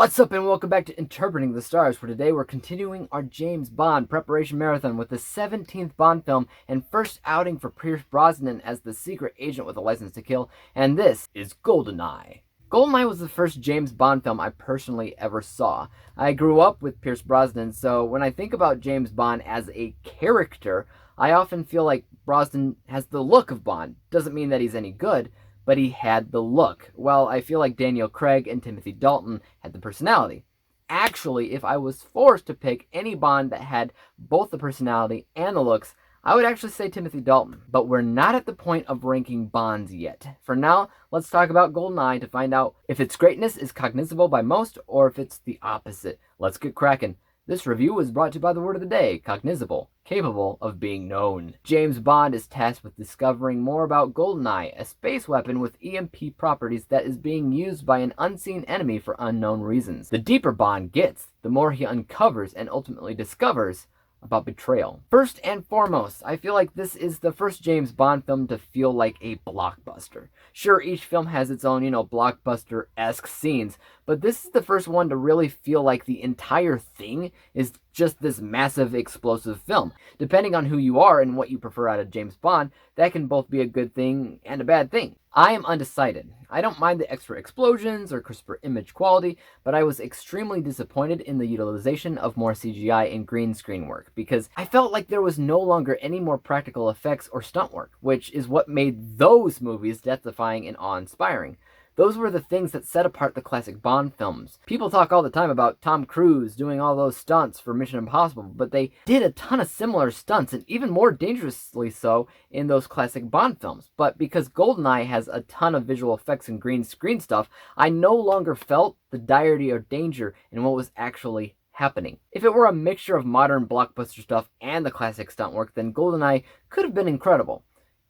What's up and welcome back to Interpreting the Stars, where today we're continuing our James Bond preparation marathon with the 17th Bond film and first outing for Pierce Brosnan as the secret agent with a license to kill, and this is Goldeneye. Goldeneye was the first James Bond film I personally ever saw. I grew up with Pierce Brosnan, so when I think about James Bond as a character, I often feel like Brosnan has the look of Bond. Doesn't mean that he's any good, but he had the look. Well, I feel like Daniel Craig and Timothy Dalton had the personality. Actually, if I was forced to pick any Bond that had both the personality and the looks, I would actually say Timothy Dalton. But we're not at the point of ranking Bonds yet. For now, let's talk about Goldeneye to find out if its greatness is cognizable by most or if it's the opposite. Let's get cracking. This review was brought to you by the word of the day, cognizable, capable of being known. James Bond is tasked with discovering more about Goldeneye, a space weapon with EMP properties that is being used by an unseen enemy for unknown reasons. The deeper Bond gets, the more he uncovers and ultimately discovers about betrayal. First and foremost, I feel like this is the first James Bond film to feel like a blockbuster. Sure, each film has its own, blockbuster-esque scenes, but this is the first one to really feel like the entire thing is just this massive, explosive film. Depending on who you are and what you prefer out of James Bond, that can both be a good thing and a bad thing. I am undecided. I don't mind the extra explosions or crisper image quality, but I was extremely disappointed in the utilization of more CGI and green screen work, because I felt like there was no longer any more practical effects or stunt work, which is what made those movies death-defying and awe-inspiring. Those were the things that set apart the classic Bond films. People talk all the time about Tom Cruise doing all those stunts for Mission Impossible, but they did a ton of similar stunts, and even more dangerously so in those classic Bond films. But because Goldeneye has a ton of visual effects and green screen stuff, I no longer felt the direty or danger in what was actually happening. If it were a mixture of modern blockbuster stuff and the classic stunt work, then Goldeneye could have been incredible.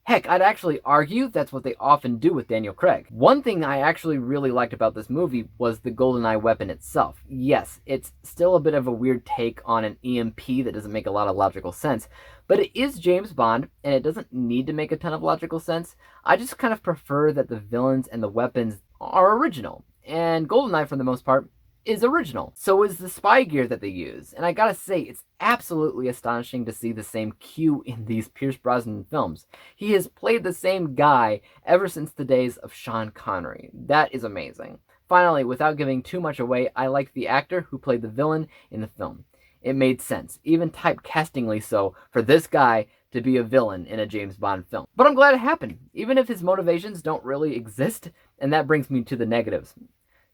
Heck, I'd actually argue that's what they often do with Daniel Craig. One thing I actually really liked about this movie was the Goldeneye weapon itself. Yes, it's still a bit of a weird take on an EMP that doesn't make a lot of logical sense, but it is James Bond, and it doesn't need to make a ton of logical sense. I just kind of prefer that the villains and the weapons are original, and Goldeneye, for the most part, is original. So is the spy gear that they use, and I gotta say, it's absolutely astonishing to see the same Q in these Pierce Brosnan films. He has played the same guy ever since the days of Sean Connery. That is amazing. Finally, without giving too much away, I liked the actor who played the villain in the film. It made sense, even typecastingly so, for this guy to be a villain in a James Bond film. But I'm glad it happened, even if his motivations don't really exist, and that brings me to the negatives.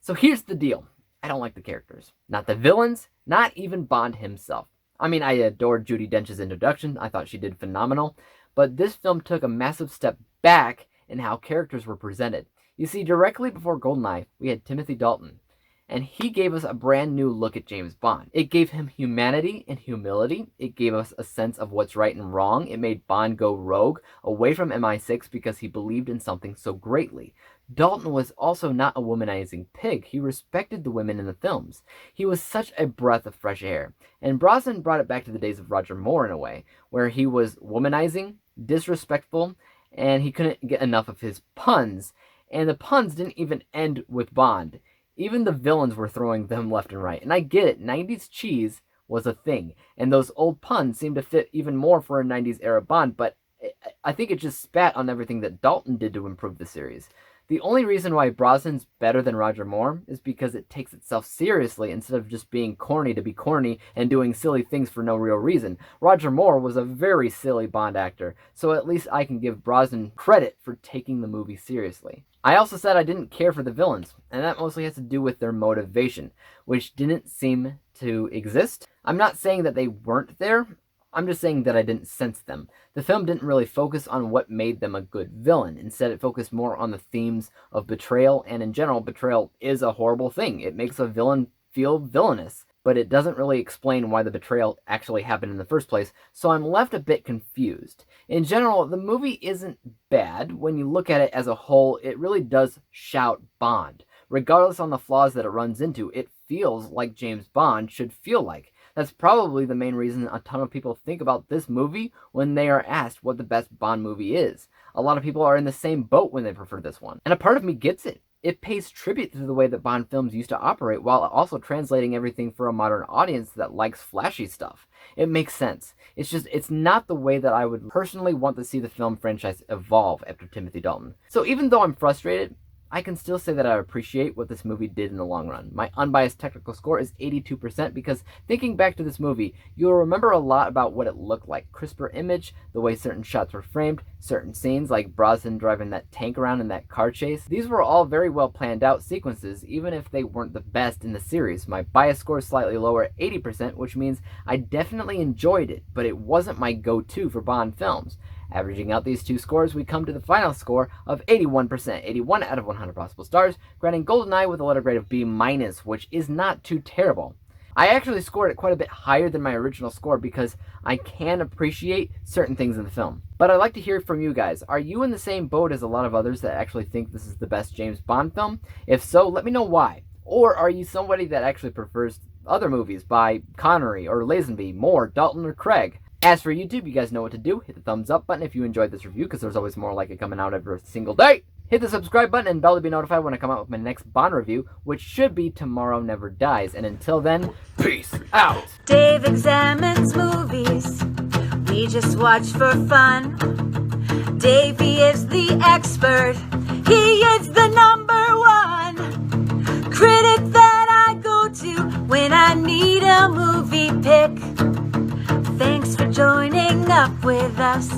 So here's the deal. I don't like the characters. Not the villains, not even Bond himself. I mean, I adored Judi Dench's introduction. I thought she did phenomenal. But this film took a massive step back in how characters were presented. You see, directly before Goldeneye, we had Timothy Dalton, and he gave us a brand new look at James Bond. It gave him humanity and humility. It gave us a sense of what's right and wrong. It made Bond go rogue, away from MI6 because he believed in something so greatly. Dalton was also not a womanizing pig. He respected the women in the films. He was such a breath of fresh air. And Brosnan brought it back to the days of Roger Moore in a way, where he was womanizing, disrespectful, and he couldn't get enough of his puns. And the puns didn't even end with Bond. Even the villains were throwing them left and right. And I get it, 90s cheese was a thing. And those old puns seem to fit even more for a 90s era Bond, but I think it just spat on everything that Dalton did to improve the series. The only reason why Brosnan's better than Roger Moore is because it takes itself seriously instead of just being corny to be corny and doing silly things for no real reason. Roger Moore was a very silly Bond actor, so at least I can give Brosnan credit for taking the movie seriously. I also said I didn't care for the villains, and that mostly has to do with their motivation, which didn't seem to exist. I'm not saying that they weren't there. I'm just saying that I didn't sense them. The film didn't really focus on what made them a good villain. Instead, it focused more on the themes of betrayal, and in general, betrayal is a horrible thing. It makes a villain feel villainous, but it doesn't really explain why the betrayal actually happened in the first place, so I'm left a bit confused. In general, the movie isn't bad. When you look at it as a whole, it really does shout Bond. Regardless on the flaws that it runs into, it feels like James Bond should feel like. That's probably the main reason a ton of people think about this movie when they are asked what the best Bond movie is. A lot of people are in the same boat when they prefer this one. And a part of me gets it. It pays tribute to the way that Bond films used to operate while also translating everything for a modern audience that likes flashy stuff. It makes sense. It's not the way that I would personally want to see the film franchise evolve after Timothy Dalton. So even though I'm frustrated, I can still say that I appreciate what this movie did in the long run. My unbiased technical score is 82% because thinking back to this movie, you'll remember a lot about what it looked like. Crisper image, the way certain shots were framed, certain scenes like Brosnan driving that tank around in that car chase. These were all very well planned out sequences, even if they weren't the best in the series. My bias score is slightly lower at 80%, which means I definitely enjoyed it, but it wasn't my go-to for Bond films. Averaging out these two scores, we come to the final score of 81%, 81 out of 100 possible stars, granting Goldeneye with a letter grade of B-, which is not too terrible. I actually scored it quite a bit higher than my original score because I can appreciate certain things in the film. But I'd like to hear from you guys. Are you in the same boat as a lot of others that actually think this is the best James Bond film? If so, let me know why. Or are you somebody that actually prefers other movies by Connery or Lazenby, Moore, Dalton, or Craig? As for YouTube, you guys know what to do. Hit the thumbs up button if you enjoyed this review, because there's always more like it coming out every single day. Hit the subscribe button and bell to be notified when I come out with my next Bond review, which should be Tomorrow Never Dies. And until then, peace out! Dave examines movies we just watch for fun. Davey is the expert. He is the #1 critic that I go to when I need a movie pick. Thanks for joining up with us.